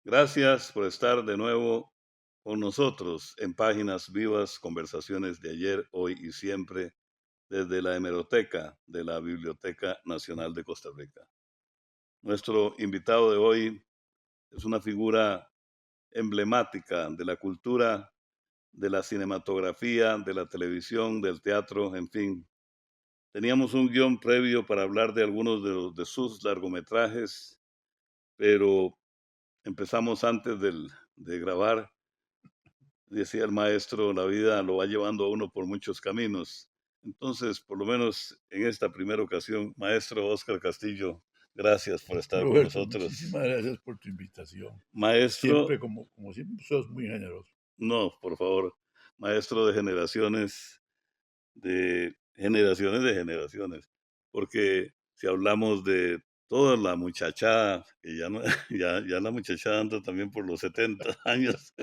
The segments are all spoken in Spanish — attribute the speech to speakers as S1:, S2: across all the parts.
S1: Gracias por estar de nuevo con nosotros en Páginas Vivas, conversaciones de ayer, hoy y siempre, desde la hemeroteca de la Biblioteca Nacional de Costa Rica. Nuestro invitado de hoy es una figura emblemática de la cultura, de la cinematografía, de la televisión, del teatro, en fin. Teníamos un guión previo para hablar de algunos de sus largometrajes, pero empezamos antes de grabar. Decía el maestro, la vida lo va llevando a uno por muchos caminos. Entonces, por lo menos en esta primera ocasión, maestro Óscar Castillo, gracias por estar con
S2: Roberto,
S1: nosotros.
S2: muchísimas gracias por tu invitación.
S1: Maestro,
S2: Siempre, como siempre, sos muy generoso.
S1: no, por favor, maestro de generaciones, porque si hablamos de toda la muchachada, que ya, no, ya la muchachada anda también por los 70 años,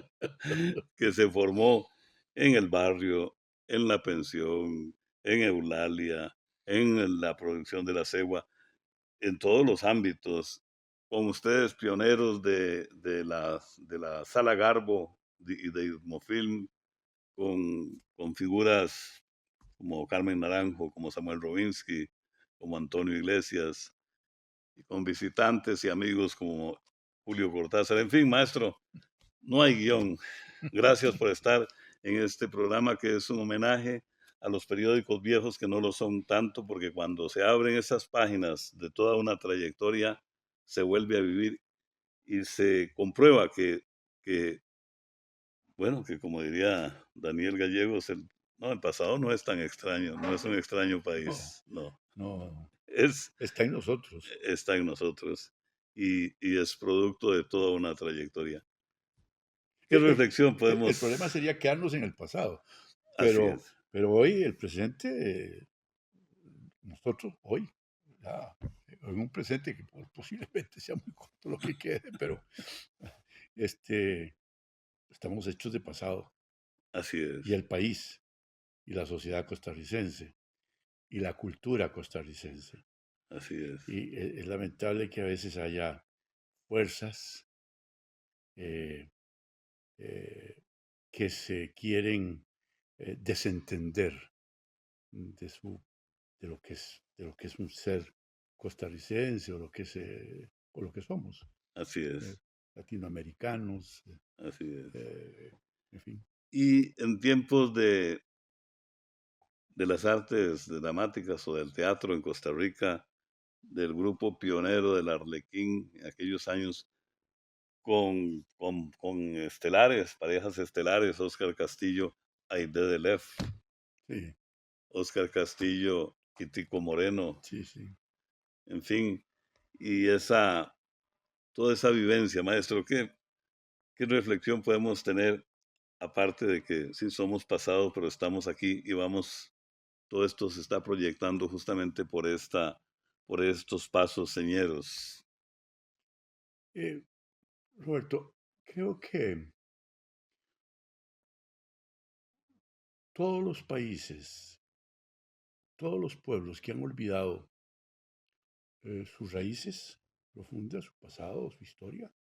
S1: que se formó en el barrio, en la pensión, en Eulalia, en la producción de la cegua, en todos los ámbitos, con ustedes pioneros de la Sala Garbo y de Ismofilm, con figuras como Carmen Naranjo, como Samuel Robinsky, como Antonio Iglesias, y con visitantes y amigos como Julio Cortázar. En fin, maestro, no hay guión. Gracias por estar en este programa que es un homenaje a los periódicos viejos que no lo son tanto, porque cuando se abren esas páginas de toda una trayectoria, se vuelve a vivir y se comprueba que bueno, que como diría Daniel Gallegos, el pasado no es tan extraño, no es un extraño
S2: No,
S1: país, no,
S2: no,
S1: es,
S2: está en nosotros.
S1: está en nosotros y es producto de toda una trayectoria. ¿Qué
S2: El,
S1: reflexión
S2: el problema
S1: podemos?
S2: sería quedarnos en el pasado,
S1: Así
S2: pero,
S1: es,
S2: pero hoy el presente, nosotros hoy, ya, en un presente que posiblemente sea muy corto lo que quede, pero este, estamos hechos de pasado.
S1: así
S2: Y
S1: es,
S2: el país, y la sociedad costarricense, y la cultura costarricense.
S1: así es,
S2: Y es lamentable que a veces haya fuerzas eh, eh, que se quieren desentender de, de lo que es un ser costarricense o lo que es o lo que somos,
S1: así
S2: eh,
S1: es,
S2: latinoamericanos,
S1: así es.
S2: eh, en fin.
S1: Y en tiempos de las artes dramáticas o del teatro en Costa Rica, del grupo pionero del Arlequín, en aquellos años, con estelares, parejas estelares, Oscar Castillo, Aide de Lef,
S2: Sí,
S1: Oscar Castillo, Quitico Moreno,
S2: sí, sí.
S1: en fin, y toda esa vivencia, maestro, ¿qué reflexión podemos tener, aparte de que sí somos pasados, pero estamos aquí y vamos todo esto se está proyectando justamente por estos pasos señeros.
S2: Eh, Roberto, creo que todos los países, todos los pueblos que han olvidado sus raíces profundas, su pasado, su historia,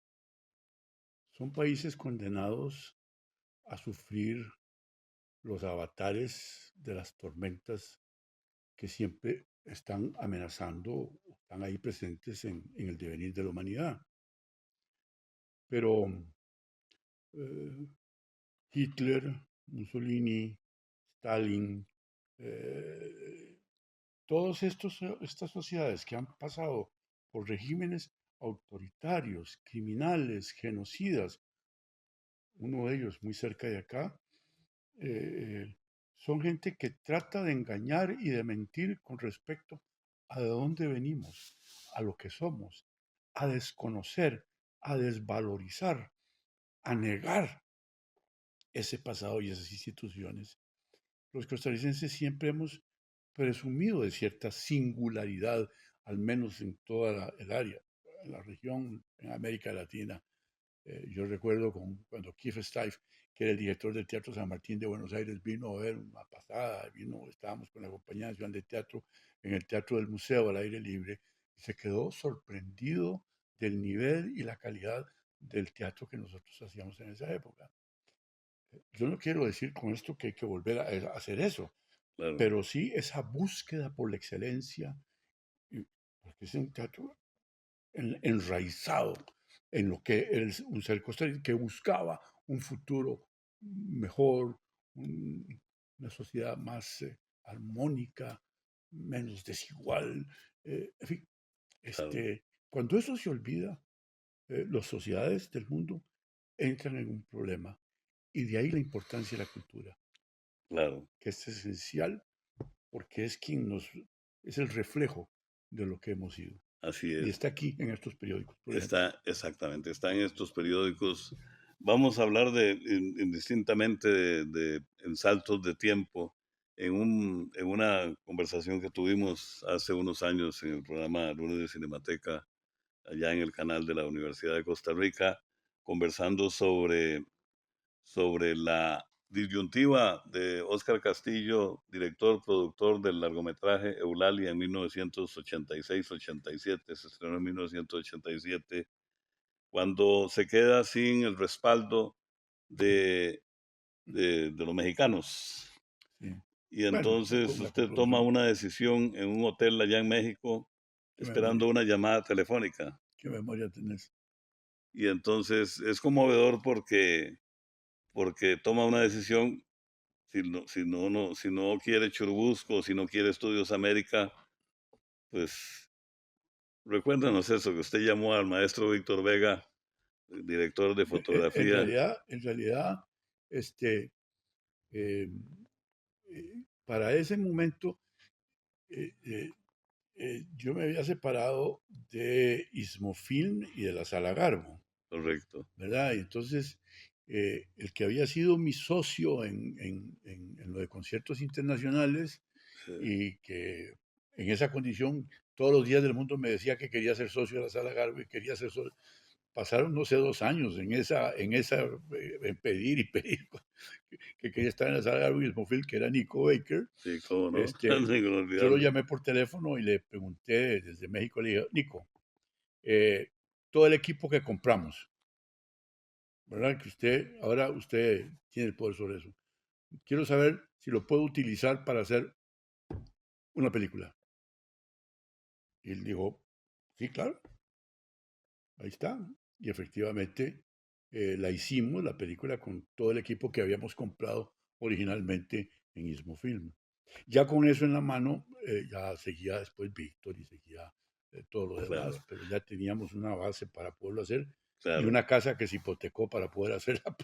S2: son países condenados a sufrir los avatares de las tormentas que siempre están amenazando, están ahí presentes en el devenir de la humanidad. Pero eh, Hitler, Mussolini, Stalin, eh, todas estas sociedades que han pasado por regímenes autoritarios, criminales, genocidas, uno de ellos muy cerca de acá, eh, son gente que trata de engañar y de mentir con respecto a de dónde venimos, a lo que somos, a desconocer, a desvalorizar, a negar ese pasado y esas instituciones. Los costarricenses siempre hemos presumido de cierta singularidad, al menos en toda el área, en la región, en América Latina. Yo recuerdo cuando Keith Stife, que era el director del Teatro San Martín de Buenos Aires, vino a ver una pasada, estábamos con la Compañía Nacional de Teatro en el Teatro del Museo al aire libre, y se quedó sorprendido del nivel y la calidad del teatro que nosotros hacíamos en esa época. Yo no quiero decir con esto que hay que volver a hacer eso,
S1: Claro,
S2: pero sí esa búsqueda por la excelencia, porque es un teatro enraizado en lo que es un ser costarricense que buscaba un futuro mejor, una sociedad más armónica, menos desigual. En fin,
S1: claro,
S2: cuando eso se olvida, las sociedades del mundo entran en un problema. Y de ahí la importancia de la cultura,
S1: claro.
S2: que es esencial porque es es el reflejo de lo que hemos sido.
S1: Así
S2: Y
S1: es.
S2: está aquí en estos periódicos, por ejemplo.
S1: Está, exactamente, está en estos periódicos. Vamos a hablar indistintamente en saltos de tiempo, en una conversación que tuvimos hace unos años en el programa Lunes de Cinemateca, allá en el canal de la Universidad de Costa Rica, conversando sobre la disyuntiva de Óscar Castillo, director, productor del largometraje Eulalia en 1986-87, se estrenó en 1987, cuando se queda sin el respaldo de, de los mexicanos.
S2: Sí.
S1: Y
S2: Bueno,
S1: entonces
S2: la
S1: usted toma
S2: coproducción.
S1: una decisión en un hotel allá en México,
S2: ¿Qué
S1: esperando
S2: memoria?
S1: una llamada telefónica.
S2: ¿Qué memoria tenés?
S1: Y entonces es conmovedor porque toma una decisión. Si no quiere Churubusco, si no quiere Estudios América, pues recuérdenos eso, que usted llamó al maestro Víctor Vega, director de fotografía.
S2: En realidad, este, eh, para ese momento, eh, eh, yo me había separado de Ismofilm y de la Sala Garbo,
S1: Correcto.
S2: ¿verdad? Y entonces, el que había sido mi socio en lo de conciertos internacionales
S1: Sí,
S2: y que en esa condición todos los días del mundo me decía que quería ser socio de la Sala Garbo y quería ser socio. Pasaron, no sé, 2 años en pedir y pedir que quería estar en la Sala Garbo y Ismofilm, que era Nico Baker.
S1: sí, cómo no,
S2: Este, yo lo
S1: inolvidable.
S2: llamé por teléfono y le pregunté desde México, le dije, Nico, eh, todo el equipo que compramos, ¿verdad? Que ahora usted tiene el poder sobre eso. Quiero saber si lo puedo utilizar para hacer una película. Y él dijo, sí, claro, ahí está. Y efectivamente la hicimos, la película, con todo el equipo que habíamos comprado originalmente en Ismo Film. Ya con eso en la mano, ya seguía después Víctor y seguía todo lo demás,
S1: Claro,
S2: pero ya teníamos una base para poderlo hacer y
S1: claro.
S2: una casa que se hipotecó para poder hacerla,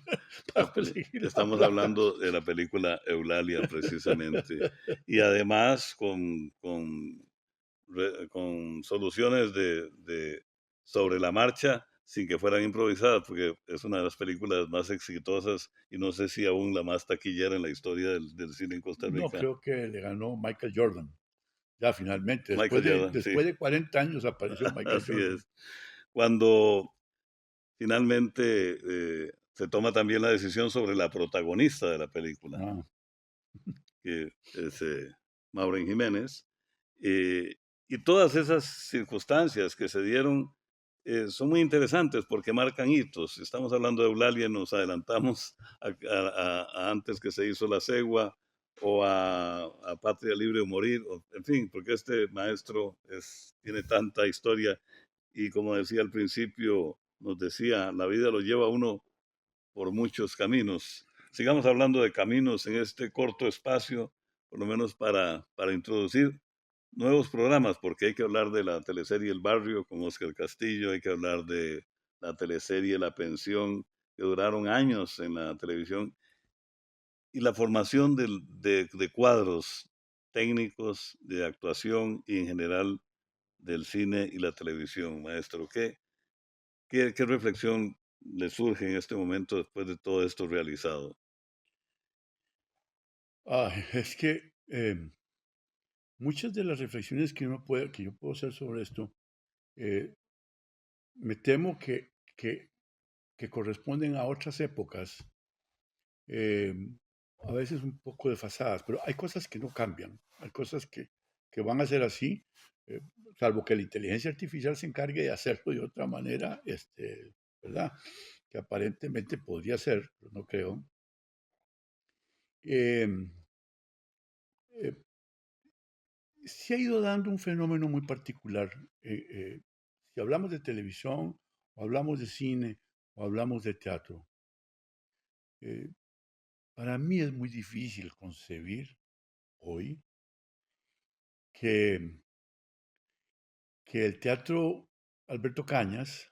S2: para conseguir la
S1: Estamos
S2: plata.
S1: hablando de la película Eulalia, precisamente. Y además con soluciones sobre la marcha, sin que fueran improvisadas, porque es una de las películas más exitosas y no sé si aún la más taquillera en la historia del cine en Costa
S2: No,
S1: Rica.
S2: creo que le ganó Michael Jordan. Ya finalmente,
S1: Michael Jordan, sí,
S2: después de 40 años apareció Michael
S1: así
S2: Jordan.
S1: es. Cuando finalmente se toma también la decisión sobre la protagonista de la película,
S2: Ah,
S1: que es Maureen Jiménez. eh, y todas esas circunstancias que se dieron son muy interesantes porque marcan hitos. Si estamos hablando de Eulalia, nos adelantamos a antes que se hizo La Cegua o a Patria Libre o Morir, en fin, porque este maestro tiene tanta historia y como decía al principio, nos decía, la vida lo lleva a uno por muchos caminos. Sigamos hablando de caminos en este corto espacio, por lo menos para introducir nuevos programas, porque hay que hablar de la teleserie El Barrio con Oscar Castillo, hay que hablar de la teleserie La Pensión, que duraron años en la televisión, y la formación de cuadros técnicos de actuación y en general del cine y la televisión, maestro. ¿Qué reflexión le surge en este momento después de todo esto realizado?
S2: es que muchas de las reflexiones que yo puedo hacer sobre esto, eh, me temo que corresponden a otras épocas, eh, a veces un poco desfasadas, pero hay cosas que no cambian, hay cosas que van a ser así, eh, salvo que la inteligencia artificial se encargue de hacerlo de otra manera, ¿verdad? Que aparentemente podría ser, pero no creo. Eh, eh, Se ha ido dando un fenómeno muy particular. Si hablamos de televisión, o hablamos de cine, o hablamos de teatro, eh, para mí es muy difícil concebir hoy que, que el teatro Alberto Cañas,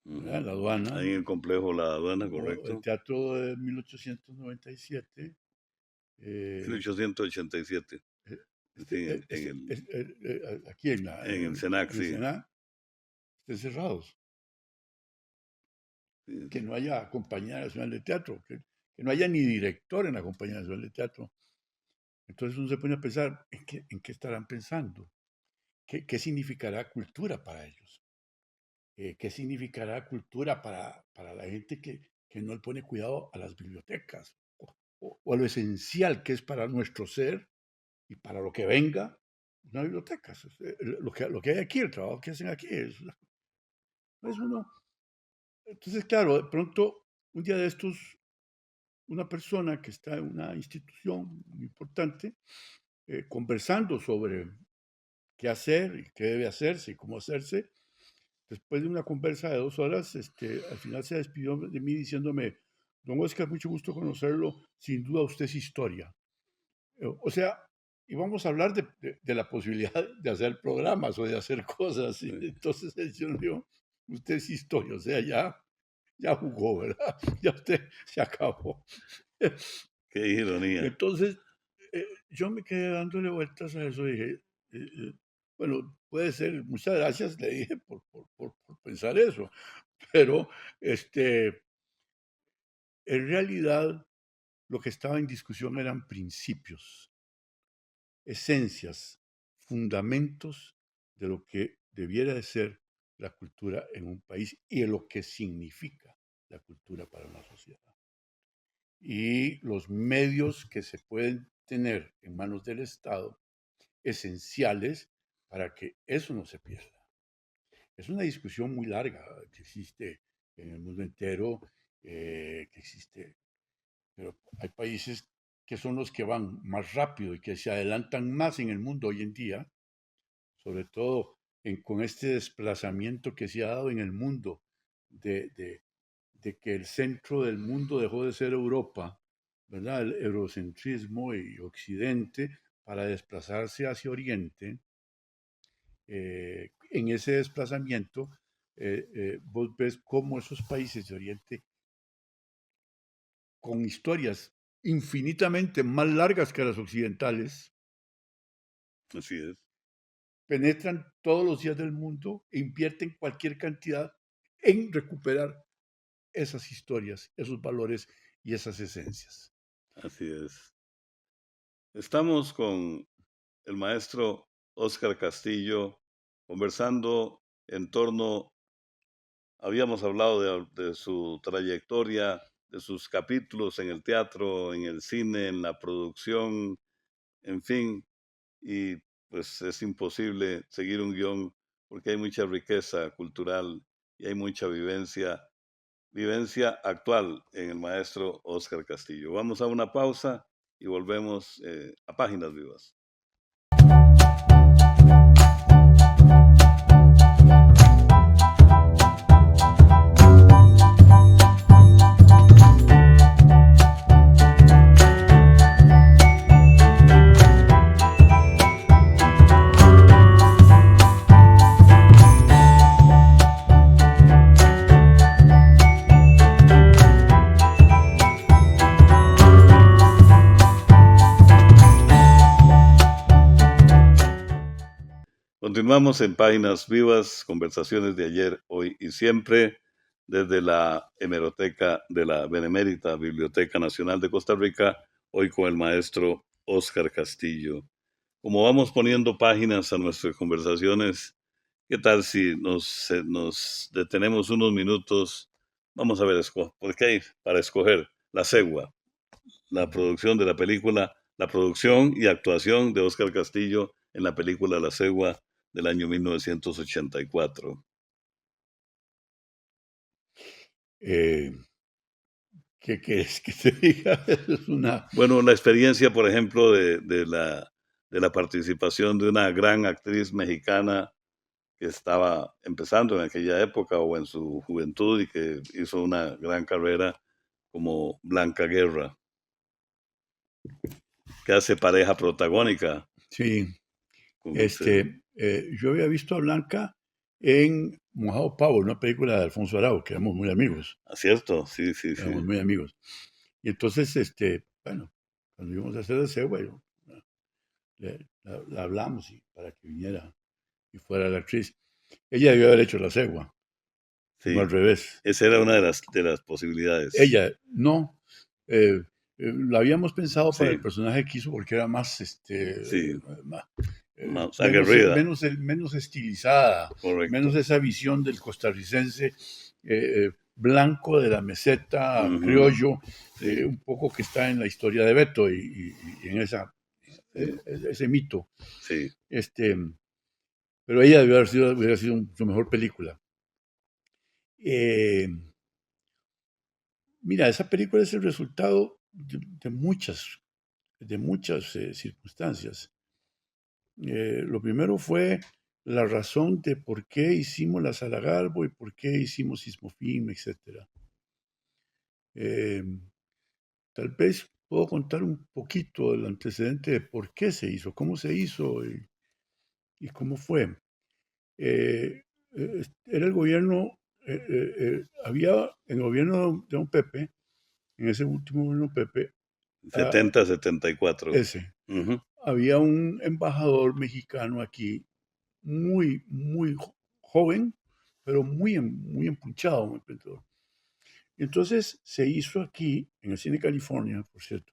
S2: ¿verdad?
S1: Ujú.
S2: La aduana,
S1: Ahí en el complejo La Aduana,
S2: o el
S1: correcto.
S2: teatro de 1897, eh,
S1: 1887,
S2: eh,
S1: sí,
S2: aquí
S1: en el CENAC,
S2: en el
S1: sí.
S2: Sena, estén cerrados.
S1: Sí,
S2: Que no haya compañía nacional de teatro, que no haya ni director en la compañía nacional de teatro. Entonces uno se pone a pensar, en qué estarán pensando? ¿Qué significará cultura para ellos? ¿Qué significará cultura para la gente que no le pone cuidado a las bibliotecas? O a lo esencial que es para nuestro ser y para lo que venga, una biblioteca. Lo que hay aquí, el trabajo que hacen aquí, es uno. Entonces, claro, de pronto, un día de estos, una persona que está en una institución muy importante, conversando sobre qué hacer y qué debe hacerse y cómo hacerse. Después de una conversa de 2 horas, al final se despidió de mí diciéndome, don Oscar, mucho gusto conocerlo, sin duda usted es historia. O sea, íbamos a hablar de la posibilidad de hacer programas o de hacer cosas. Y
S1: sí.
S2: entonces el señor dijo, usted es historia, o sea, ya jugó, ¿verdad? Ya usted se acabó.
S1: Qué ironía.
S2: Entonces, yo me quedé dándole vueltas a eso y dije, bueno, puede ser, muchas gracias, le dije, por pensar eso, pero en realidad lo que estaba en discusión eran principios, esencias, fundamentos de lo que debiera de ser la cultura en un país y de lo que significa la cultura para una sociedad. Y los medios que se pueden tener en manos del Estado esenciales para que eso no se pierda. Es una discusión muy larga que existe en el mundo entero, que existe, pero hay países que son los que van más rápido y que se adelantan más en el mundo hoy en día, sobre todo con este desplazamiento que se ha dado en el mundo de que el centro del mundo dejó de ser Europa, ¿verdad? El eurocentrismo y Occidente para desplazarse hacia Oriente. En ese desplazamiento, vos ves cómo esos países de Oriente, con historias infinitamente más largas que las occidentales,
S1: Así es.
S2: penetran todos los días del mundo e invierten cualquier cantidad en recuperar esas historias, esos valores y esas esencias.
S1: Así es. Estamos con el maestro Óscar Castillo conversando en torno, habíamos hablado de su trayectoria, de sus capítulos en el teatro, en el cine, en la producción, en fin, y pues es imposible seguir un guión porque hay mucha riqueza cultural y hay mucha vivencia actual en el maestro Óscar Castillo. Vamos a una pausa y volvemos a Páginas Vivas. Continuamos en Páginas Vivas, conversaciones de ayer, hoy y siempre, desde la hemeroteca de la Benemérita Biblioteca Nacional de Costa Rica, hoy con el maestro Óscar Castillo. Como vamos poniendo páginas a nuestras conversaciones, ¿qué tal si nos detenemos unos minutos? Vamos a ver, porque hay para escoger La Cegua, la producción de la película, la producción y actuación de Óscar Castillo en la película La Cegua del año 1984.
S2: Eh, ¿Qué quieres que te diga? Es una...
S1: Bueno, la experiencia, por ejemplo, de la participación de una gran actriz mexicana que estaba empezando en aquella época o en su juventud y que hizo una gran carrera como Blanca Guerra, que hace pareja protagónica
S2: Sí,
S1: con usted.
S2: yo había visto a Blanca en Mojado Pavo, una película de Alfonso Arau, que éramos muy amigos,
S1: ¿Cierto? Sí, sí, sí.
S2: éramos muy amigos. Y entonces, bueno, cuando íbamos a hacer el cebo, la hablamos para que viniera y fuera la actriz. Ella debió haber hecho la cegua, no
S1: Sí,
S2: al revés.
S1: esa era una de las posibilidades.
S2: Ella, no. La habíamos pensado para
S1: Sí,
S2: el personaje que hizo porque era más,
S1: sí,
S2: más,
S1: más aguerrida,
S2: menos estilizada, menos
S1: correcto.
S2: esa visión del costarricense blanco de la meseta
S1: Ujú,
S2: criollo,
S1: sí,
S2: un poco que está en la historia de Beto y en
S1: sí,
S2: ese mito.
S1: sí.
S2: Este, pero ella hubiera sido su mejor película. Eh, Mira, esa película es el resultado de muchas circunstancias. Lo primero fue la razón de por qué hicimos la Sala Garbo y por qué hicimos Sismofim, etc. Eh, Tal vez puedo contar un poquito del antecedente de por qué se hizo, cómo se hizo y cómo fue. Era el gobierno, había en el gobierno de don Pepe, en ese último gobierno Pepe, ah,
S1: 74.
S2: ese,
S1: Ujú.
S2: había un embajador mexicano aquí muy, muy joven, pero muy empunchado, muy pensador. Entonces se hizo aquí, en el Cine California, por cierto,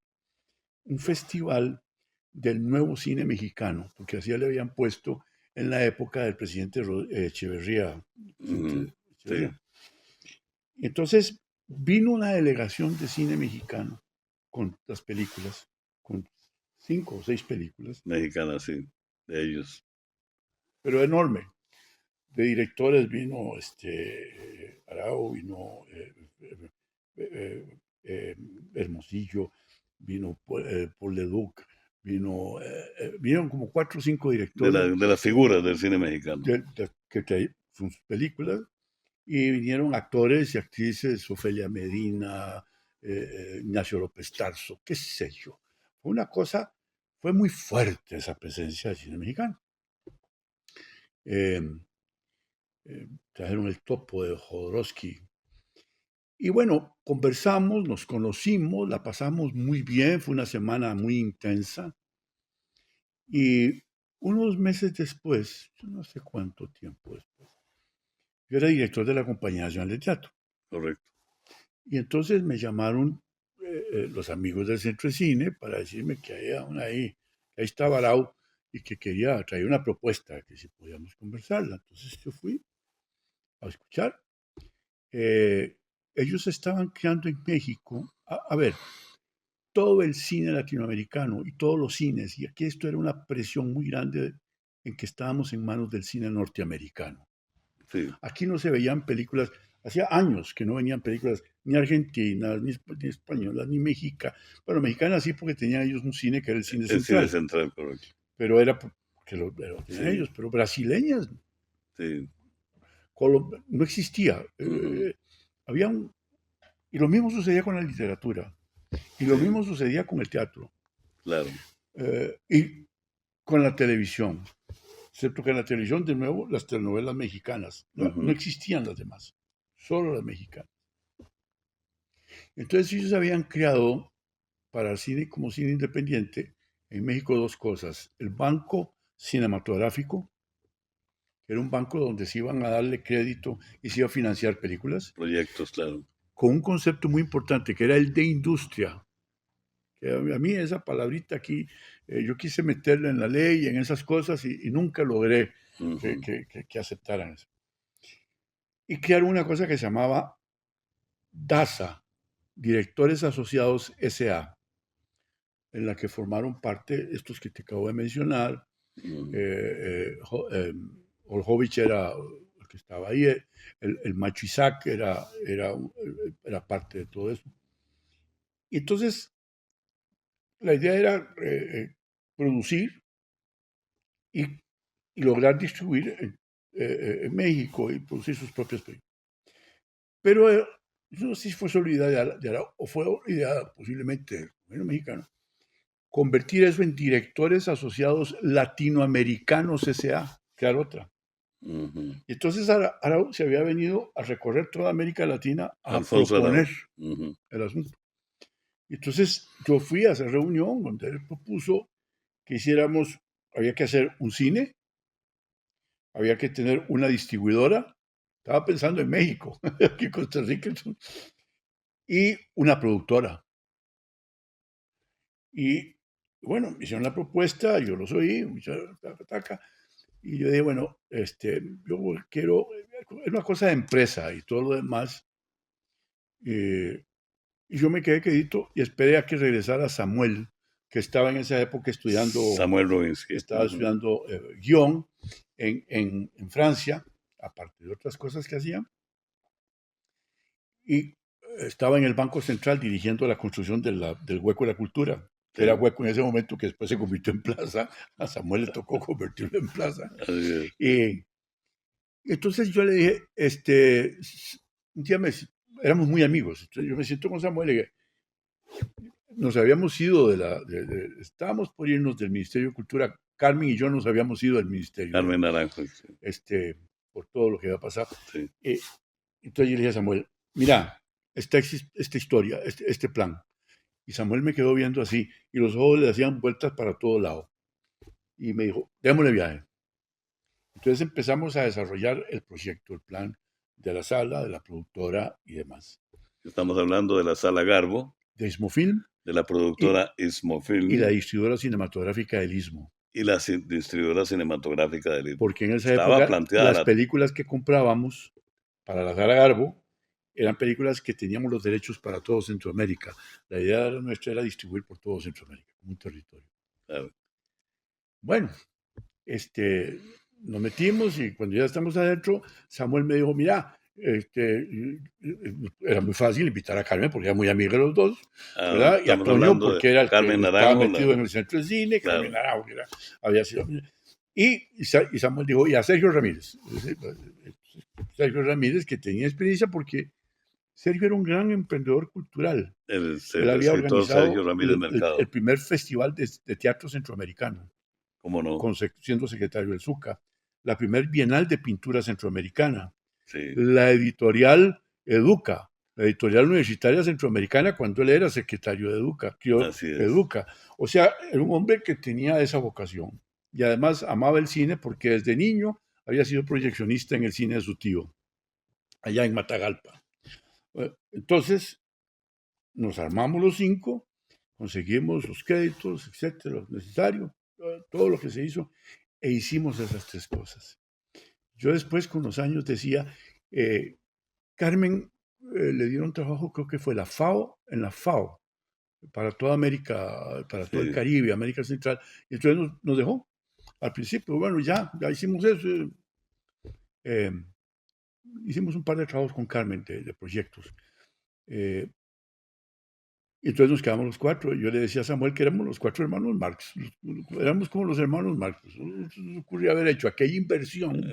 S2: un festival del nuevo cine mexicano, porque así le habían puesto en la época del presidente Echeverría.
S1: Ujú, sí,
S2: Entonces vino una delegación de cine mexicano con las películas, con 5 o 6 películas,
S1: mexicana, sí, de ellos.
S2: pero enorme. De directores vino Arau, vino Hermosillo, vino Paul Leduc, vinieron como 4 o 5
S1: De,
S2: directores
S1: de las figuras del cine mexicano.
S2: que sus películas y vinieron actores y actrices, Ofelia Medina, Ignacio López Tarso, qué sé yo. Fue una cosa, fue muy fuerte esa presencia del cine mexicano. Eh, Trajeron el topo de Jodorowsky. Y bueno, conversamos, nos conocimos, la pasamos muy bien, fue una semana muy intensa. Y Unos meses después, yo no sé cuánto tiempo después, yo era director de la Compañía Nacional de Teatro.
S1: Correcto.
S2: Y entonces me llamaron los amigos del Centro de Cine para decirme que había una ahí, que ahí estaba varado y que quería traer una propuesta, que si podíamos conversarla. Entonces yo fui a escuchar. Eh, ellos estaban creando en México, a ver, todo el cine latinoamericano y todos los cines, y aquí esto era una presión muy grande en que estábamos en manos del cine norteamericano.
S1: Sí,
S2: Aquí no se veían películas, hacía años que no venían películas ni argentinas, ni españolas, ni mexicanas. Bueno, mexicanas sí porque tenían ellos un cine que era el cine
S1: el cine
S2: central,
S1: central, correcto.
S2: pero era porque lo tenían
S1: Sí,
S2: ellos, pero brasileñas
S1: sí.
S2: no existía.
S1: Ujú,
S2: Había y lo mismo sucedía con la literatura, y lo
S1: sí,
S2: mismo sucedía con el teatro,
S1: claro.
S2: y con la televisión. Excepto que en la televisión, de nuevo, las telenovelas mexicanas. No, no
S1: Ujú,
S2: existían las demás, solo las mexicanas. Entonces ellos habían creado para el cine como cine independiente en México dos cosas. El banco cinematográfico, que era un banco donde se iban a darle crédito y se iba a financiar películas,
S1: proyectos, claro.
S2: con un concepto muy importante que era el de industria. Que a mí esa palabrita aquí, yo quise meterla en la ley y en esas cosas y nunca logré
S1: Ujú,
S2: que aceptaran eso. Y crearon una cosa que se llamaba DASA, Directores Asociados SA, en la que formaron parte estos que te acabo de mencionar.
S1: ujú,
S2: Olhovich era el que estaba ahí, el Macho Isaac era parte de todo eso. Y entonces la idea era producir y, y, lograr distribuir en México y producir sus propias películas. Pero no sé si fue solo idea de Arau, o fue idea posiblemente del gobierno mexicano, convertir eso en directores asociados latinoamericanos S.A., crear otra.
S1: ujú.
S2: Y entonces Arau se había venido a recorrer toda América Latina a
S1: Alfonso
S2: proponer
S1: Arau. Ujú,
S2: el asunto. Y entonces yo fui a esa reunión donde él propuso que hiciéramos, había que hacer un cine, había que tener una distribuidora, estaba pensando en México, aquí en Costa Rica, y una productora. Y bueno, me hicieron la propuesta, yo los oí, y yo dije, bueno, yo quiero, es una cosa de empresa y todo lo demás. eh, y yo me quedé quedito y esperé a que regresara Samuel, que estaba en esa época
S1: Samuel Rubinsky.
S2: estaba
S1: Ujú,
S2: estudiando guión en Francia, aparte de otras cosas que hacía, y estaba en el Banco Central dirigiendo la construcción del Hueco de la Cultura, que era
S1: sí,
S2: hueco en ese momento, que después se convirtió en plaza. A Samuel le tocó convertirlo en plaza.
S1: así es.
S2: Y entonces yo le dije, un día éramos muy amigos, entonces yo me siento con Samuel y le dije, nos habíamos ido estábamos por irnos del Ministerio de Cultura, Carmen y yo nos habíamos ido del Ministerio,
S1: Carmen Naranjo. Sí,
S2: por todo lo que había pasado.
S1: sí.
S2: Eh, entonces yo le dije a Samuel, mira, esta historia, este plan. Y Samuel me quedó viendo así, y los ojos le hacían vueltas para todo lado. Y me dijo, démosle viaje. Entonces empezamos a desarrollar el proyecto, el plan de la sala, de la productora y demás.
S1: Estamos hablando de la Sala Garbo,
S2: De Ismofilm
S1: de la
S2: y,
S1: productora
S2: y la
S1: Ismofilm
S2: distribuidora cinematográfica del Istmo.
S1: y la distribuidora cinematográfica del Istmo.
S2: Porque en esa
S1: Estaba
S2: época
S1: planteada
S2: las
S1: la...
S2: películas que comprábamos para la sala Garbo eran películas que teníamos los derechos para todo Centroamérica. La idea nuestra era distribuir por todo Centroamérica, como un territorio.
S1: Claro,
S2: Bueno, nos metimos y cuando ya estamos adentro, Samuel me dijo, mira, era muy fácil invitar a Carmen porque era muy amiga de los dos, ¿verdad? Y a
S1: estamos
S2: Toño
S1: hablando de
S2: porque era el que
S1: Carmen
S2: estaba
S1: Naranjo,
S2: metido en el centro de cine, Carmen
S1: claro,
S2: Naranjo, que había sido... Y Samuel dijo, y a Sergio Ramírez. Sergio Ramírez, que tenía experiencia porque Sergio era un gran emprendedor cultural. Él
S1: el
S2: había
S1: escritor Sergio
S2: organizado
S1: Ramírez
S2: el
S1: Mercado,
S2: primer festival de teatro centroamericano
S1: ¿cómo no?
S2: siendo secretario del SUCA, la primer Bienal de Pintura Centroamericana,
S1: Sí,
S2: la editorial Educa, la editorial universitaria centroamericana cuando él era secretario de Educa,
S1: así es.
S2: Educa. O sea, era un hombre que tenía esa vocación. y además amaba el cine porque desde niño había sido proyeccionista en el cine de su tío, allá en Matagalpa. Entonces, nos armamos los 5, conseguimos los créditos, etcétera, lo necesario, todo lo que se hizo, e hicimos esas 3 cosas. Yo después, con los años, decía, Carmen le dieron trabajo, creo que fue en la FAO, para toda América, para todo el
S1: Sí,
S2: Caribe, América Central, y entonces nos dejó. Al principio, bueno, ya hicimos eso. eh, Hicimos un par de trabajos con Carmen de proyectos. Eh, y entonces nos quedamos los 4. Yo le decía a Samuel que éramos los 4 hermanos Marx. Éramos como los hermanos Marx. Nos ocurrió haber hecho aquella inversión,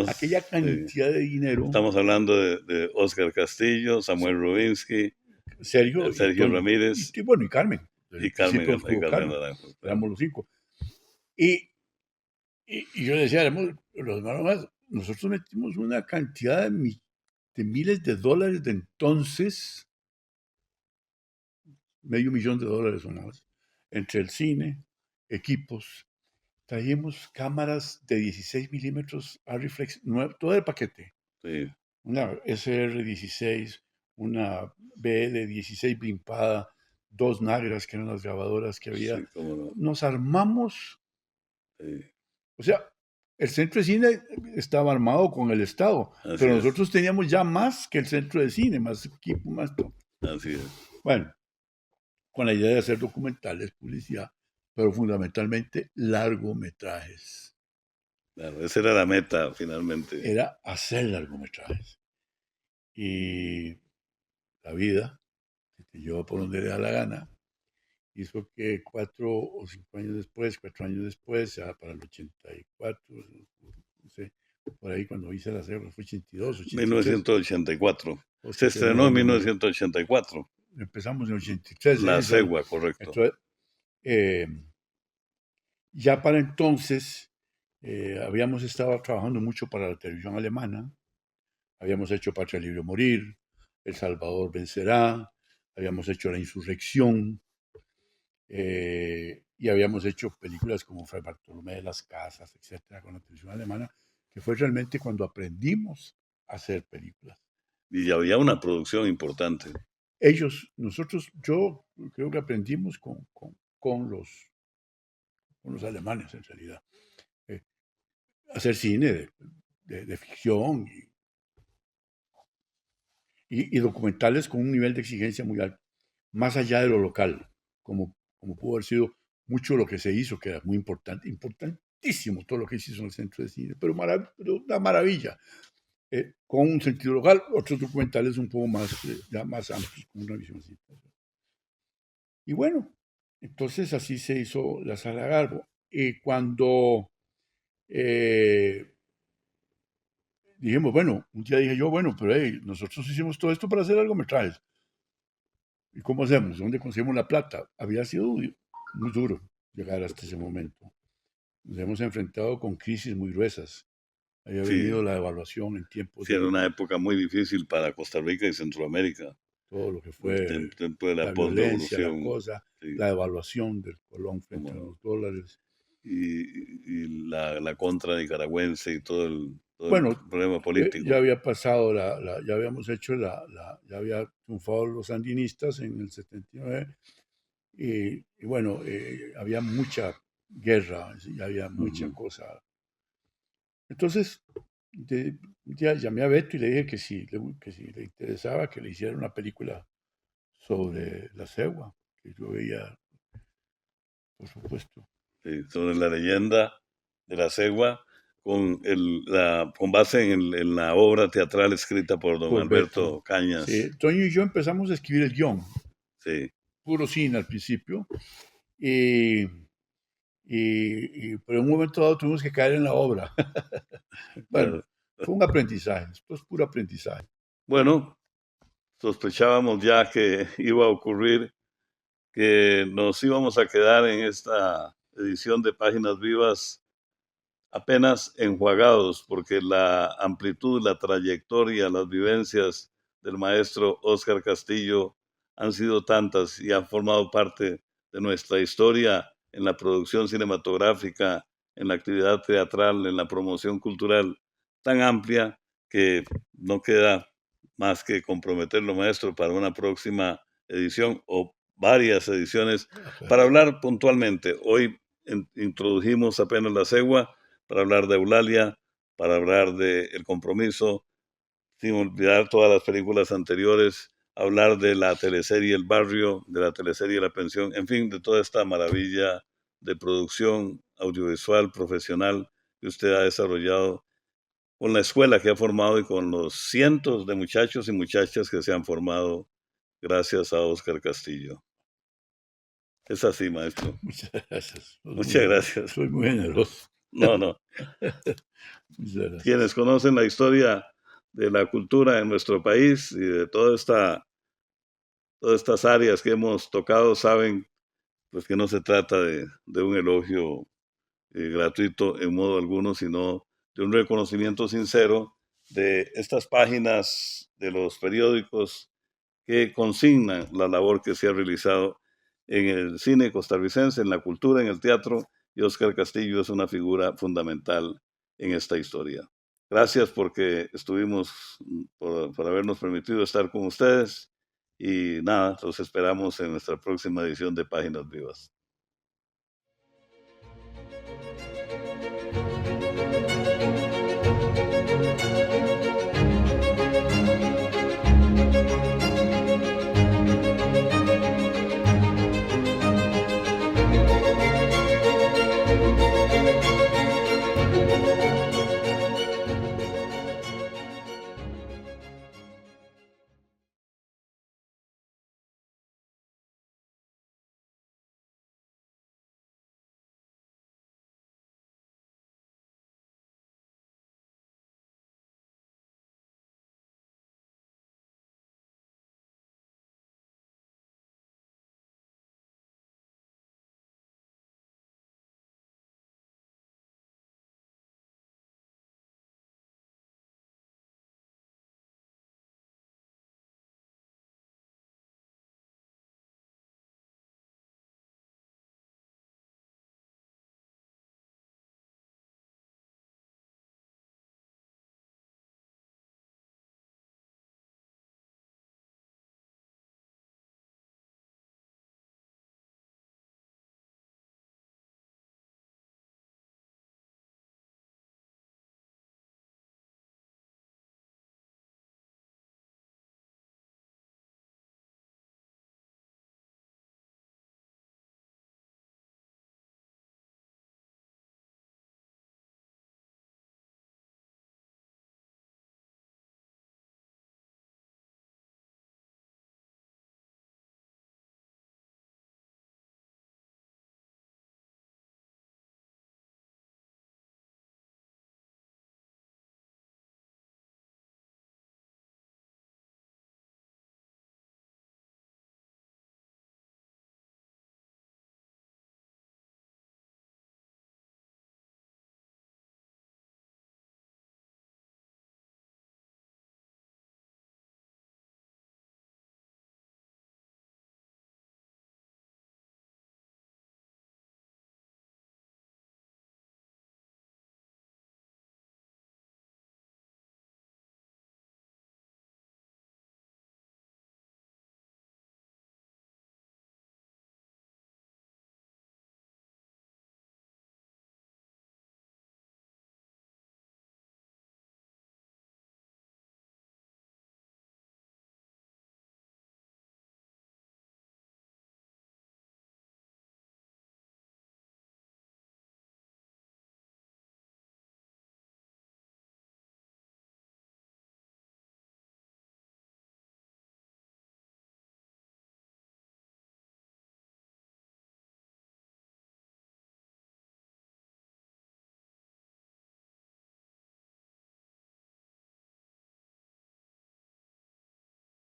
S2: aquella
S1: sí,
S2: cantidad de dinero.
S1: estamos hablando de Óscar Castillo, Samuel Rubinsky,
S2: Sergio y
S1: Sergio
S2: Toño.
S1: Ramírez
S2: Y bueno, y Carmen. Desde el principio
S1: Y
S2: estuvo
S1: Carmen
S2: Carmen.
S1: Naranjo, claro.
S2: Éramos los 5. Y, y yo le decía, éramos los hermanos Marx. Nosotros metimos una cantidad de miles de dólares de entonces, $500,000 o más, entre el cine, equipos. Trajimos cámaras de 16 milímetros a reflex, todo el paquete.
S1: Sí,
S2: Una SR-16, una BL-16 blimpada, 2 Nagras, que eran las grabadoras que había.
S1: sí, cómo no.
S2: Nos armamos,
S1: Sí,
S2: o sea, el centro de cine estaba armado con el Estado,
S1: así
S2: pero
S1: es,
S2: nosotros teníamos ya más que el centro de cine, más equipo, más todo.
S1: así es.
S2: Bueno, con la idea de hacer documentales, publicidad, pero fundamentalmente largometrajes.
S1: Claro, esa era la meta finalmente.
S2: Era hacer largometrajes. Y la vida, que te lleva por donde le da la gana, hizo que 4 o 5 años después, 4 años después, ya para el 84, no sé, por ahí cuando hice la serie, fue 82, 83,
S1: 1984. Se
S2: 83, no
S1: estrenó
S2: hay
S1: en
S2: memoria.
S1: 1984.
S2: Empezamos en 83,
S1: La Cegua, correcto.
S2: entonces, eh, ya para entonces habíamos estado trabajando mucho para la televisión alemana, habíamos hecho Patria Libre o Morir, El Salvador Vencerá, habíamos hecho La Insurrección, y habíamos hecho películas como Fray Bartolomé de las Casas, etcétera, con la televisión alemana, que fue realmente cuando aprendimos a hacer películas.
S1: Y ya había una producción importante.
S2: Yo creo que aprendimos con los alemanes en realidad. Eh, Hacer cine de ficción y documentales con un nivel de exigencia muy alto, más allá de lo local, como pudo haber sido mucho lo que se hizo, que era muy importante, importantísimo todo lo que se hizo en el centro de cine, pero una maravilla. Con un sentido local, otros documentales un poco más, ya más amplios, con una visión así. Y bueno, entonces así se hizo la Sala Garbo. Y cuando eh, dijimos, bueno, un día dije yo, bueno, pero hey, nosotros hicimos todo esto para hacer largometrajes. ¿Y cómo hacemos? ¿Dónde conseguimos la plata? Había sido muy duro llegar hasta ese momento. Nos hemos enfrentado con crisis muy gruesas. Había venido
S1: Sí,
S2: la devaluación en tiempos
S1: sí, era
S2: de
S1: una época muy difícil para Costa Rica y Centroamérica.
S2: todo lo que
S1: El
S2: fue
S1: tiempo de la
S2: la violencia, la
S1: postrevolución.
S2: cosa,
S1: Sí,
S2: la devaluación del colón frente
S1: cómo
S2: a
S1: no.
S2: los dólares.
S1: Y la contra nicaragüense y todo el
S2: Bueno,
S1: problema
S2: ya
S1: político.
S2: había pasado, ya habíamos hecho ya había triunfado los sandinistas en el 79 y bueno, había mucha guerra, ya había mucha
S1: Ujú.
S2: cosa. Entonces, ya llamé a Beto y le dije que si le interesaba que le hiciera una película sobre la cegua, que yo veía, por supuesto,
S1: Sí, sobre la leyenda de la cegua, con base en la obra teatral escrita por don
S2: por Beto.
S1: Alberto Cañas.
S2: Sí, Toño y yo empezamos a escribir el guión,
S1: Sí,
S2: puro cine al principio, y, pero en un momento dado tuvimos que caer en la obra. Bueno,
S1: claro.
S2: fue un aprendizaje, esto es puro aprendizaje.
S1: Bueno, sospechábamos ya que iba a ocurrir, que nos íbamos a quedar en esta edición de Páginas Vivas apenas enjuagados, porque la amplitud, la trayectoria, las vivencias del maestro Óscar Castillo han sido tantas y han formado parte de nuestra historia en la producción cinematográfica en la actividad teatral, en la promoción cultural tan amplia que no queda más que comprometerlo, maestro, para una próxima edición o varias ediciones para hablar puntualmente. Hoy introdujimos apenas la cegua para hablar de Eulalia, para hablar de El Compromiso, sin olvidar todas las películas anteriores, hablar de la teleserie El Barrio, de la teleserie La Pensión, en fin, de toda esta maravilla de producción audiovisual profesional que usted ha desarrollado con la escuela que ha formado y con los cientos de muchachos y muchachas que se han formado gracias a Oscar Castillo. Es así, maestro.
S2: Muchas gracias.
S1: Muchas gracias.
S2: Soy muy generoso.
S1: No, no.
S2: Muchas gracias.
S1: Quienes conocen la historia de la cultura en nuestro país y de todas estas áreas que hemos tocado saben pues que no se trata de un elogio gratuito en modo alguno, sino de un reconocimiento sincero de estas páginas de los periódicos que consignan la labor que se ha realizado en el cine costarricense, en la cultura, en el teatro, y Oscar Castillo es una figura fundamental en esta historia. Gracias porque estuvimos, por habernos permitido estar con ustedes y nada, los esperamos en nuestra próxima edición de Páginas Vivas.